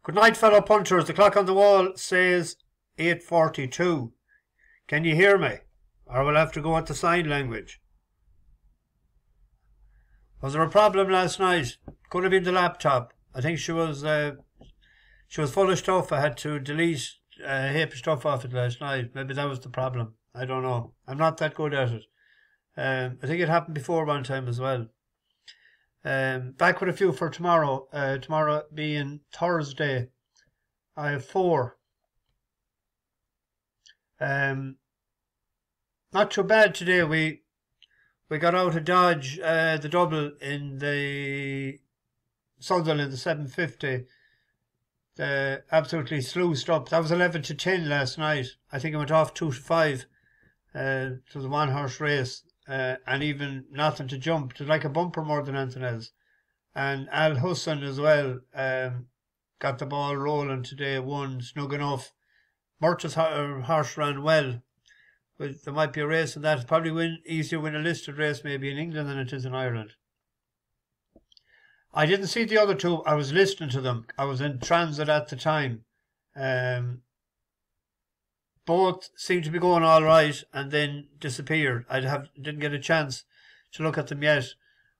Good night, fellow punters. The clock on the wall says 8:42. Can you hear me? Or we'll have to go at the sign language. Was there a problem last night? Could have been the laptop. I think she was full of stuff. I had to delete a heap of stuff off it last night. Maybe that was the problem. I don't know. I'm not that good at it. I think it happened before one time as well. Back with a few for tomorrow. Tomorrow being Thursday. I have 4. Not too bad today. We got out of Dodge, the double in the Sunderland, the 750. Absolutely sluiced up. That was 11-10 last night. I think it went off 2-5. It was a 1-horse race. And even nothing to jump. It was like a bumper more than anything else. And Al Hussein as well got the ball rolling today, won snug enough. Murtagh's horse ran well. But there might be a race in that. It's probably easier to win a listed race maybe in England than it is in Ireland. I didn't see the other two. I was listening to them. I was in transit at the time. Both seemed to be going all right and then disappeared. Didn't get a chance to look at them yet.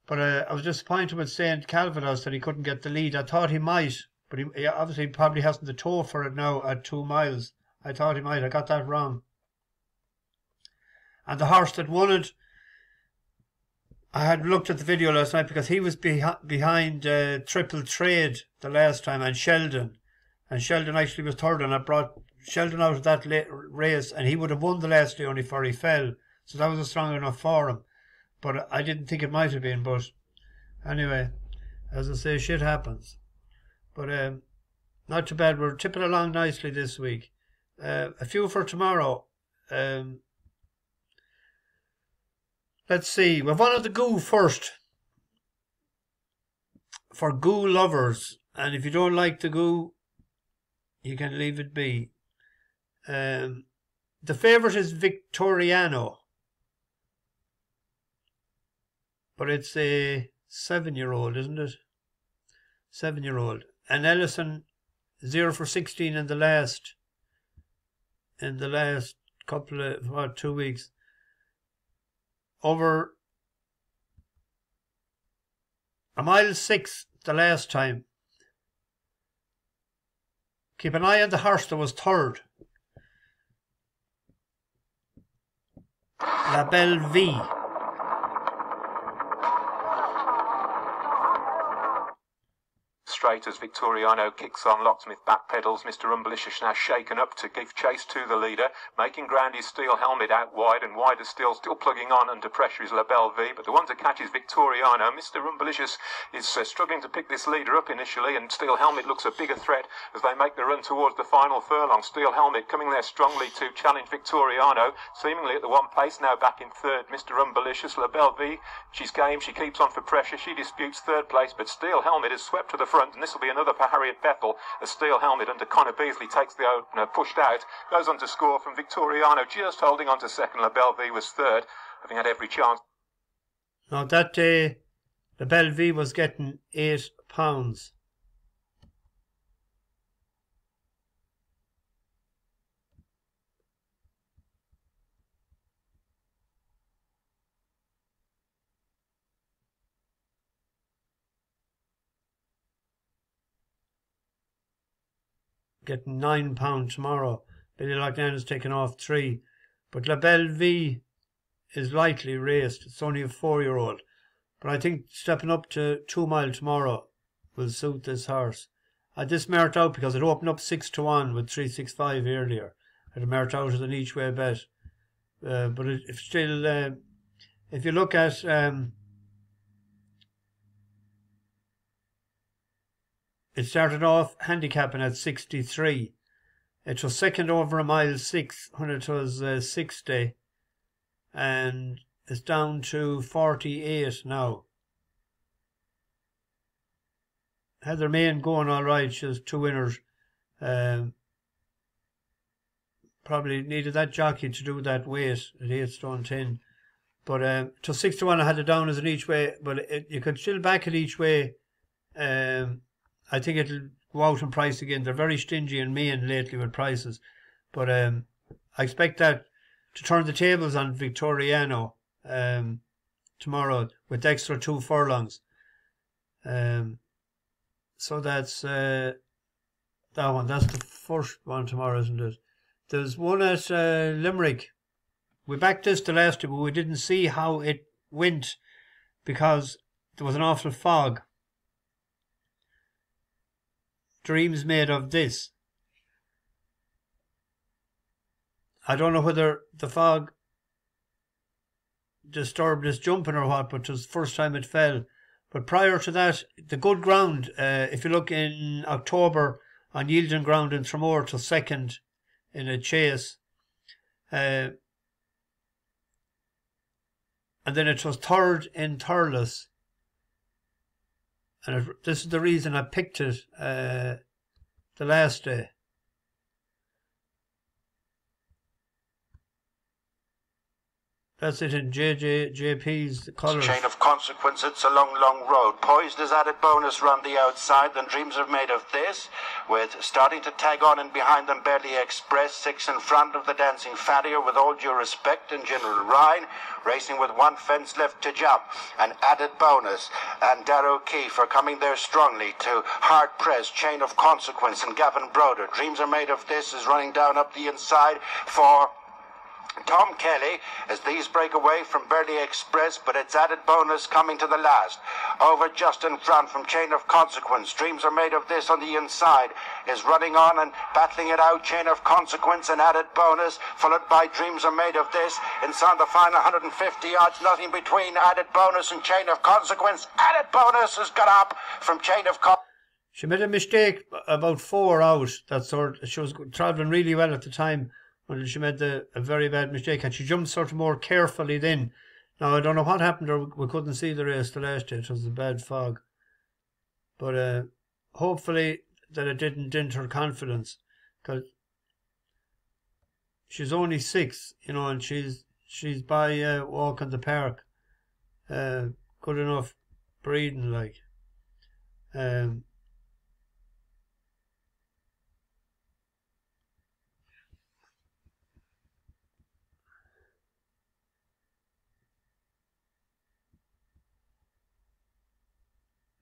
But I was disappointed with St. Calvados that he couldn't get the lead. I thought he might, but he obviously probably hasn't the toe for it now at 2 miles. I thought he might. I got that wrong. And the horse that won it, I had looked at the video last night because he was behind Triple Trade the last time and Sheldon. And Sheldon actually was third, and I brought Sheldon out of that race, and he would have won the last day only for he fell. So that was a strong enough for him. But I didn't think it might have been. But anyway, as I say, shit happens. But not too bad. We're tipping along nicely this week. A few for tomorrow. Let's see. We've one of the goo first. For goo lovers. And if you don't like the goo, you can leave it be. The favourite is Victoriano. But it's a 7-year-old, isn't it? 7-year-old. And Ellison 0 for 16 in the last couple of 2 weeks. Over a mile 6 the last time. Keep an eye on the horse that was third. La Belle Vie. Straight as Victoriano kicks on, Locksmith back pedals. Mr. Umblicious now shaken up to give chase to the leader. Making ground his steel helmet out wide, and wider still plugging on under pressure is La Belle Vie. But the one to catch is Victoriano. Mr. Umblicious is struggling to pick this leader up initially, and Steel Helmet looks a bigger threat as they make the run towards the final furlong. Steel Helmet coming there strongly to challenge Victoriano, seemingly at the one pace, now back in third. Mr. Umblicious, La Belle Vie, she's game, she keeps on for pressure, she disputes third place, but Steel Helmet is swept to the front. And this will be another for Harriet Bethel as Steel Helmet under Connor Beasley takes the opener, pushed out, goes on to score from Victoriano, just holding on to second. La Belle Vie was third, having had every chance. Now that day, La Belle Vie was getting £8. Getting £9 tomorrow. Billy Loughnane is taking off 3. But La Belle Vie is lightly raced. It's only a 4-year-old. But I think stepping up to 2 mile tomorrow will suit this horse. I just merit out because it opened up 6-1 with 365 earlier. I'd merit out as an each way bet. But if you look at it started off handicapping at 63. It was second over a mile 6 when it was 60. And it's down to 48 now. Heather Main going all right. She has 2 winners. Probably needed that jockey to do that weight at 8 stone 10. But to 6-1 I had it down as an each way. But you could still back it each way. I think it'll go out in price again. They're very stingy in Maine lately with prices. But I expect that to turn the tables on Victoriano tomorrow with extra 2 furlongs. So that's that one. That's the first one tomorrow, isn't it? There's one at Limerick. We backed this the last time, but we didn't see how it went because there was an awful fog. Dreams Made of This. I don't know whether the fog disturbed his jumping or what, but it was the first time it fell. But prior to that, the good ground, if you look in October on yielding ground in Tramore to second in a chase, and then it was third in Thurles. And this is the reason I picked it the last day. That's it in JP's colours. Chain of Consequence, it's a long, long road. Poised as added bonus round the outside, then Dreams Are Made of This, with starting to tag on and behind them Barely Express, 6 in front of the Dancing Farrier with all due respect, and General Ryan racing with 1 fence left to jump. An added bonus, and Darrow Keefe are coming there strongly to hard press, Chain of Consequence and Gavin Broder. Dreams Are Made of This is running down up the inside for Tom Kelly as these break away from Barely Express, but it's added bonus coming to the last. Over just in front from Chain of Consequence. Dreams Are Made of This on the inside is running on and battling it out. Chain of Consequence and added bonus, followed by Dreams Are Made of This. Inside the final 150 yards, nothing between added bonus and Chain of Consequence. Added bonus has got up from Chain of Consequence. She made a mistake about 4 out. She was travelling really well at the time. Well, she made a very bad mistake, and she jumped sort of more carefully then. Now, I don't know what happened, or we couldn't see the race the last day. It was a bad fog. But hopefully that it didn't dent her confidence, because she's only 6, you know, and she's by walk in the park. Good enough breeding, like.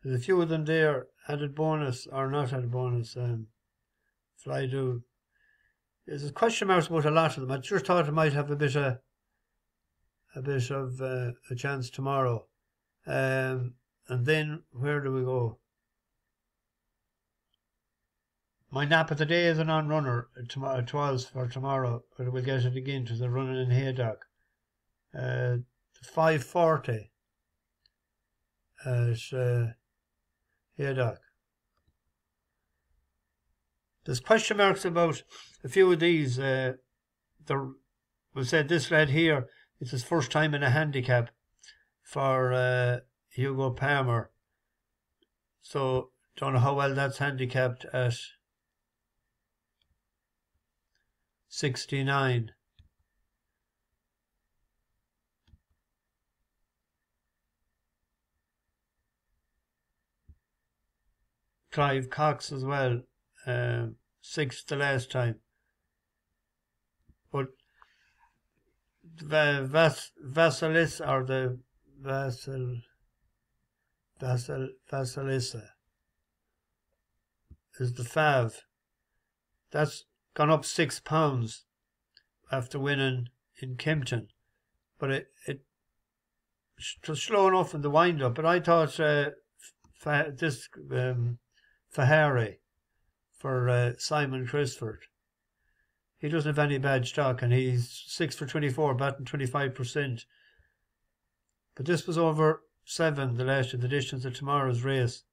There's a few of them there, added bonus or not added bonus. Fly do. There's a question marks about a lot of them. I just thought I might have a bit of a chance tomorrow. And then where do we go? My nap of the day is an on-runner. It was for tomorrow, but we'll get it again to the running in Haydock. 5:40 at Haydock. There's question marks about a few of these. We said this lad here, it's his first time in a handicap for Hugo Palmer. So, don't know how well that's handicapped at 69. Clive Cox as well, 6th the last time. But Vasilisa or the Vasilisa is the Fav. That's gone up £6 after winning in Kempton, but it was slow enough in the wind up. But I thought this Fahari for Simon Crisford, he doesn't have any bad stock, and he's 6 for 24, batting 25%. But this was over 7 the last of the distance of tomorrow's race.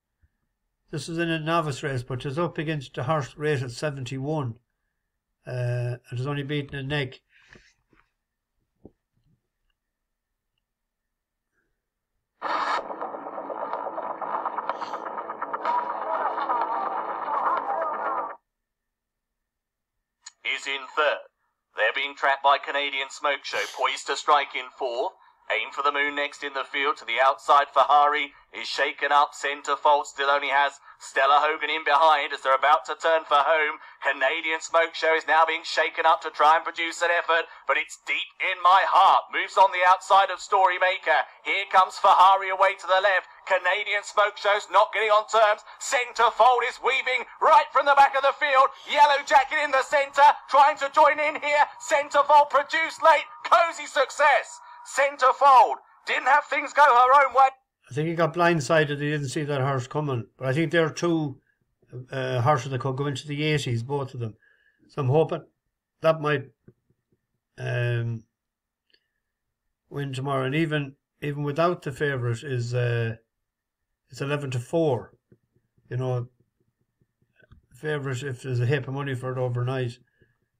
This was in a novice race, but it's up against the horse rate at 71. It was only beaten a neck. Is in third. They're being trapped by Canadian Smoke Show, poised to strike in 4. Aim for the moon next in the field to the outside. Fahari is shaken up. Centre fault still only has Stella Hogan in behind as they're about to turn for home. Canadian Smoke Show is now being shaken up to try and produce an effort, but it's Deep in My Heart. Moves on the outside of Storymaker. Here comes Fahari away to the left. Canadian Smoke Show's not getting on terms. Centre fold is weaving right from the back of the field. Yellow Jacket in the centre, trying to join in here. Centre fold produced late. Cozy success. Centre fold didn't have things go her own way. I think he got blindsided. He didn't see that horse coming. But I think there are two horses that could go into the 80s, both of them. So I'm hoping that might win tomorrow. And even without the favourite is it's 11-4. You know, favourite if there's a heap of money for it overnight.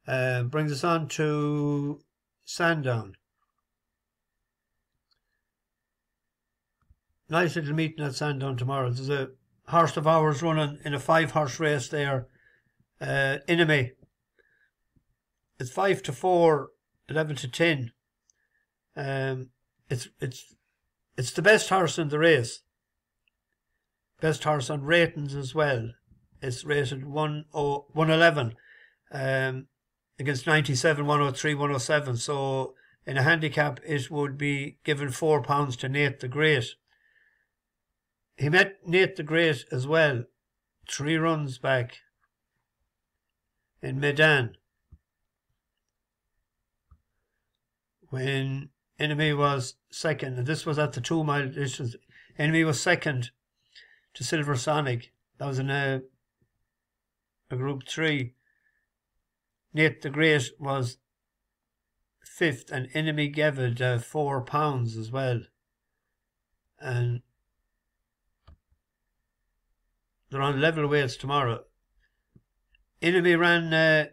Brings us on to Sandown. Nice little meeting at Sandown tomorrow. There's a horse of ours running in a 5-horse race there. Enemy. It's 5-4, 11-10. It's the best horse in the race. Best horse on ratings as well. It's rated 111 against 97, 103, 107. So in a handicap, it would be given £4 to Nate the Great. He met Nate the Great as well, 3 runs back in Medan, when Enemy was second, and this was at the 2 mile distance. Enemy was second to Silver Sonic. That was in a Group 3. Nate the Great was 5th, and Enemy gave it £4 as well. And they're on level weights tomorrow. Enemy ran the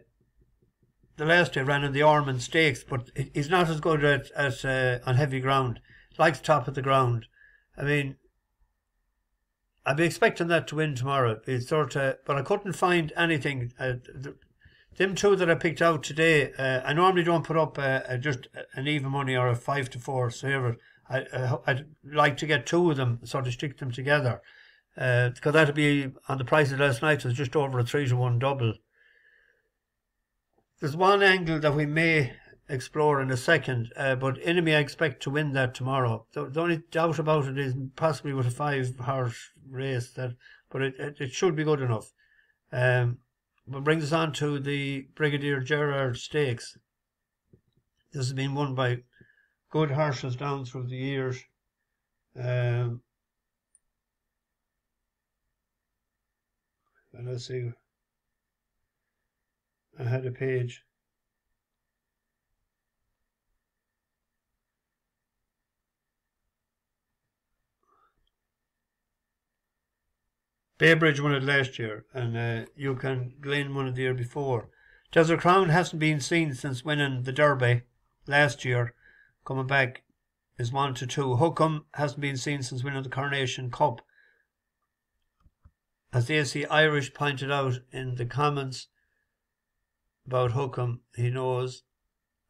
last day, ran in the Ormond Stakes, but he's not as good at on heavy ground. Likes top of the ground. I mean, I'd be expecting that to win tomorrow. It's sort of, but I couldn't find anything. Them two that I picked out today, I normally don't put up just an even money or a 5-4 favourite. I'd like to get 2 of them, sort of stick them together. Because that'd be on the price of last night, it was just over a 3-1 double. There's one angle that we may explore in a second, but Enemy I expect to win that tomorrow. The only doubt about it is possibly with a 5-horse race, but it should be good enough. But brings us on to the Brigadier Gerard Stakes. This has been won by good horses down through the years. And let's see, I had a page. Baybridge won it last year, and Hukum Glen won it the year before. Desert Crown hasn't been seen since winning the Derby last year. Coming back is 1-2. Hukum hasn't been seen since winning the Coronation Cup. As the AC Irish pointed out in the comments about Hukum, he knows,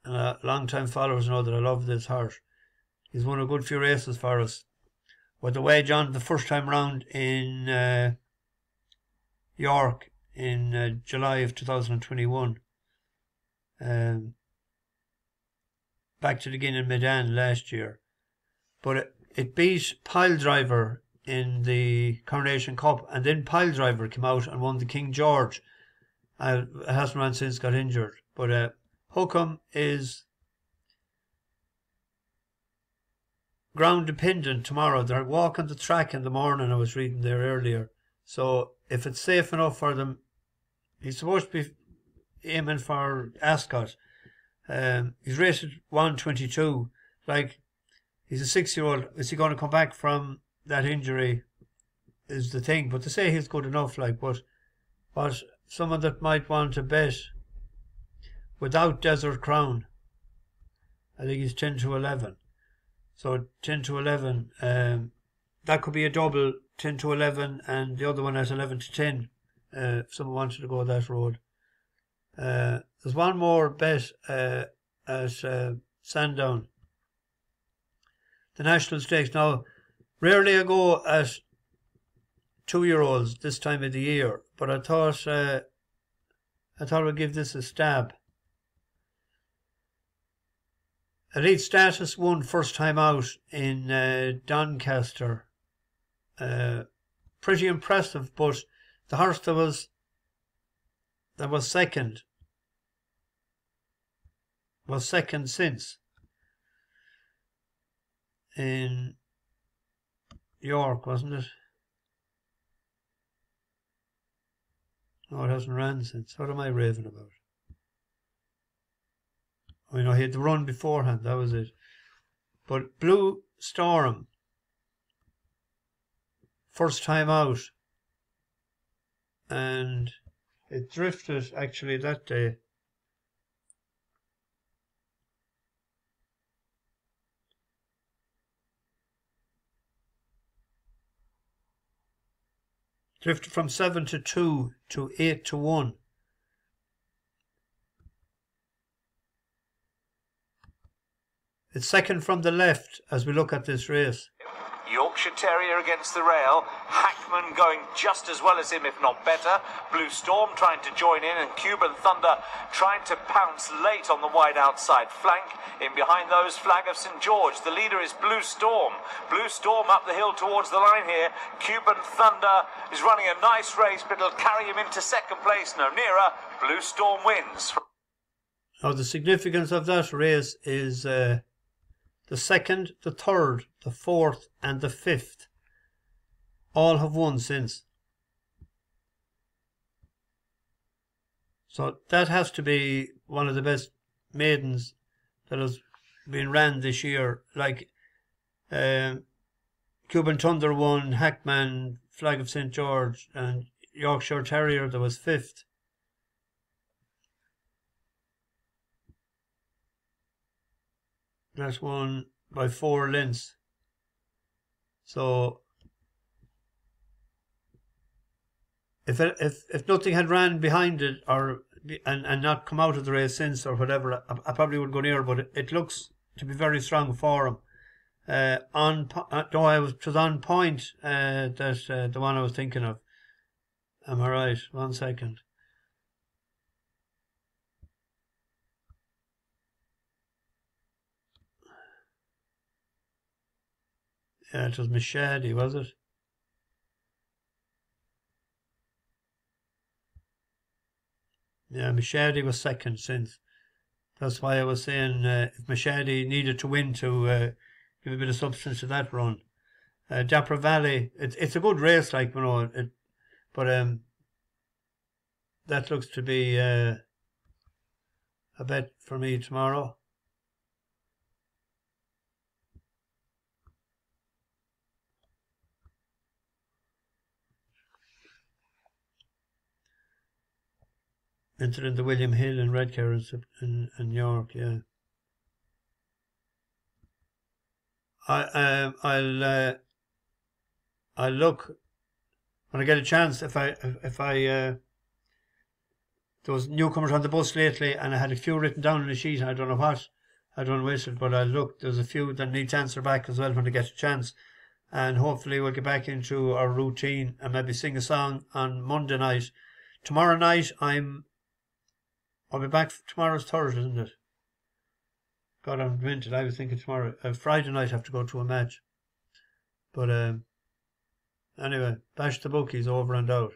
and long-time followers know that I love this horse. He's won a good few races for us. With the wage on the first time round in York in July of 2021. Back to the Guinean in Medan last year. But it beat Pile Driver in the Coronation Cup, and then Pile Driver came out and won the King George. It hasn't run since, got injured. But Hukum is ground dependent tomorrow. They're walking the track in the morning, I was reading there earlier. So if it's safe enough for them, he's supposed to be aiming for Ascot. He's rated 122. Like, he's a 6-year-old. Is he going to come back from that injury is the thing. But to say he's good enough, like, but someone that might want to bet without Desert Crown, I think he's 10-11. So 10-11, that could be a double, 10-11, and the other one at 11-10. If someone wanted to go that road. There's one more bet at Sandown. the National Stakes. Now, rarely I go at 2-year-olds this time of the year, but I thought we'd give this a stab. Elite Status won first time out in Doncaster. Pretty impressive, but the horse that was second since in York, wasn't it? No, it hasn't ran since. What am I raving about? Oh, he had the run beforehand, that was it. But Blue Storm, first time out, and it drifted actually that day. Drifted from 7-2 to 8-1. It's second from the left as we look at this race. Yorkshire Terrier against the rail. Hackman going just as well as him, if not better. Blue Storm trying to join in, and Cuban Thunder trying to pounce late on the wide outside flank. In behind those, Flag of St George. The leader is Blue Storm. Blue Storm up the hill towards the line here. Cuban Thunder is running a nice race, but it'll carry him into second place. No nearer. Blue Storm wins. Now the significance of that race is the second, the third, the fourth and the fifth all have won since. So that has to be one of the best maidens that has been ran this year. Like Cuban Thunder won, Hackman, Flag of St George, and Yorkshire Terrier that was fifth. That's won by 4 lengths. So if nothing had ran behind it or and not come out of the race since or whatever, I probably would go near. But it looks to be very strong for him. It was on point. That's the one I was thinking of. Am I right? 1 second. Yeah, it was Machadi, was it? Yeah, Machadi was second since. That's why I was saying if Machadi needed to win to give a bit of substance to that run. Dapper Valley, it's a good race, like, you know, but that looks to be a bet for me tomorrow. Entered in the William Hill in Redcar in York, yeah. I'll look when I get a chance. If I there was newcomers on the bus lately, and I had a few written down on a sheet. I don't know what I don't waste it, but I'll look. There's a few that need to answer back as well when I get a chance, and hopefully we'll get back into our routine and maybe sing a song on Monday night. Tomorrow night I'll be back. Tomorrow's Thursday, isn't it? God, I'm demented. I was thinking tomorrow. Friday night I have to go to a match. But anyway, bash the bookies, over and out.